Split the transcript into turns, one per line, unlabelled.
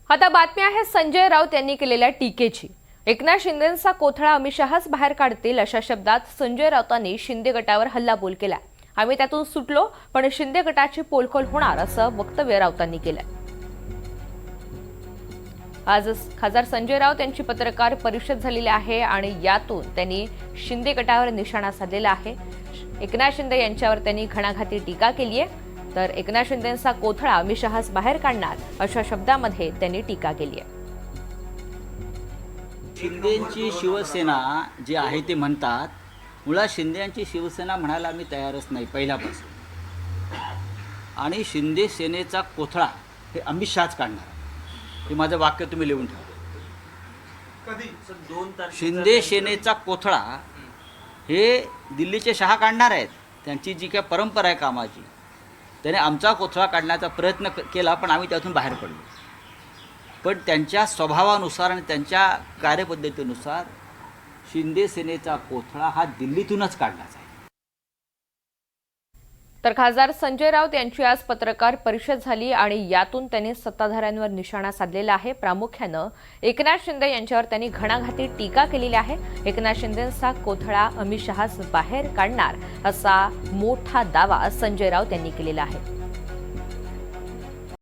आता बातमी आहे संजय राऊत यांनी केलेल्या टीकेची। एकनाथ शिंदेंचा कोथळा अमित शहाच बाहेर काढतील अशा शब्दात संजय राऊतांनी शिंदे गटावर हल्लाबोल केला। आम्ही त्यातून सुटलो पण शिंदे गटाची पोलखोल होणार असं वक्तव्य राऊतांनी केलं। आज खासदार संजय राऊत यांची पत्रकार परिषद झालेली आहे आणि यातून त्यांनी शिंदे गटावर निशाणा साधलेला आहे। एकनाथ शिंदे यांच्यावर त्यांनी घणाघाती टीका केली आहे। तर एकनाथ शिंदेंचा कोथळा अमित शहाच बाहेर काढणार अशा शब्दामध्ये त्यांनी टीका केली आहे।
शिंदेंची शिवसेना जी आहे ते म्हणतात, मुळात शिंदेंची शिवसेना म्हणायला आम्ही तयारच नाही पहिल्यापासून। आणि शिंदे सेनेचा कोथळा हे अमित शहाच काढणार, हे माझं वाक्य तुम्ही लिहून ठेवा। शिंदे सेनेचा कोथळा हे दिल्लीचे शहा काढणार आहेत। त्यांची जी काही परंपरा आहे कामाची, त्याने आमचा कोथळा काढण्याचा प्रयत्न केला पण आम्ही त्यातून बाहेर पडलो। पण त्यांच्या स्वभावानुसार आणि त्यांच्या कार्यपद्धतीनुसार शिंदे सेनेचा कोथळा हा दिल्लीतूनच काढण्याचा आहे।
तर खासदार संजय राऊत यांची आज पत्रकार परिषद झाली आणि यातून त्यांनी सत्ताधाऱ्यांवर निशाणा साधलेला आहे। प्रामुख्याने एकनाथ शिंदे यांच्यावर त्यांनी घणाघाती टीका केलेली आहे। एकनाथ शिंदेंचा कोथळा अमित शहाच बाहेर काढणार असा मोठा दावा संजय राऊत यांनी केलेला आहे।